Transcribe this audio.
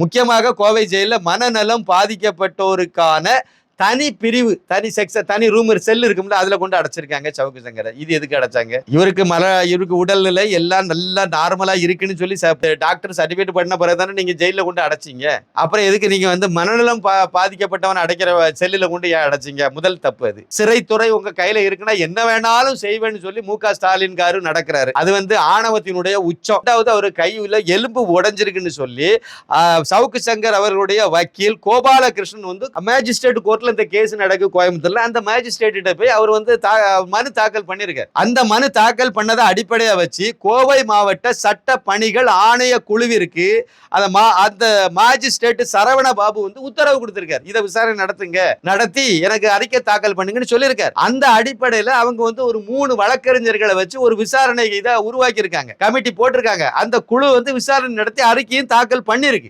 முக்கியமாக கோவை ஜெயில மனநலம் பாதிக்கப்பட்டோருக்கான தனி பிரிவு, தனி செக்ஷன், தனி ரூம் செல் இருக்கும்ல, அதுல கொண்டு அடைச்சிருக்காங்க சவுக்கு சங்கரை. இது எதுக்கு அடைச்சாங்க? இவருக்கு உடல்நிலை எல்லாம் நல்லா நார்மலா இருக்குன்னு சொல்லி டாக்டர் சர்டிபிகேட் பண்ண பிறகு தானே நீங்க ஜெயில கொண்டு அடைச்சிங்க. அப்புறம் எதுக்கு நீங்க வந்து மனநலம் பாதிக்கப்பட்டவன் அடைக்கிற செல்லுல கொண்டு ஏன் அடைச்சிங்க? முதல் தப்பு அது. சிறைத்துறை உங்க கையில இருக்குன்னா என்ன வேணாலும் செய்வேன்னு சொல்லி மு.க. ஸ்டாலின் காரு நடக்கிறாரு. அது வந்து ஆணவத்தினுடைய உச்சம். அவர் கையில எலும்பு உடைஞ்சிருக்குன்னு சொல்லி சவுக்கு சங்கர் அவர்களுடைய வக்கீல் கோபாலகிருஷ்ணன் வந்து மேஜிஸ்ட்ரேட் கோர்ட்ல இந்த கேஸ் நடக்கு கோயம்புத்தூர்ல. அந்த மேஜிஸ்ட்ரேட் போய் அவர் வந்து மனு தாக்கல் பண்ணிருக்காரு. அந்த மனு தாக்கல் பண்ணதை அடிப்படையா வச்சு கோவை மாவட்ட சட்ட பணிகள் ஆணைய குழுவிற்கு அந்த மேஜிஸ்ட்ரேட் சரவண பாபு வந்து உத்தரவு கொடுத்திருக்காரு. இதை விசாரணை நடத்தி எனக்கு அறிக்கை தாக்கல் பண்ணுங்கன்னு சொல்லியிருக்காரு. அந்த அடிப்படையில அவங்க வந்து ஒரு 3 வழக்கறிஞர்களை வச்சு ஒரு விசாரணை இதை உருவாக்கி இருக்காங்க, கமிட்டி போட்டிருக்காங்க. அந்த குழு வந்து விசாரணை நடத்தி அறிக்கையும் தாக்கல் பண்ணிருக்கு.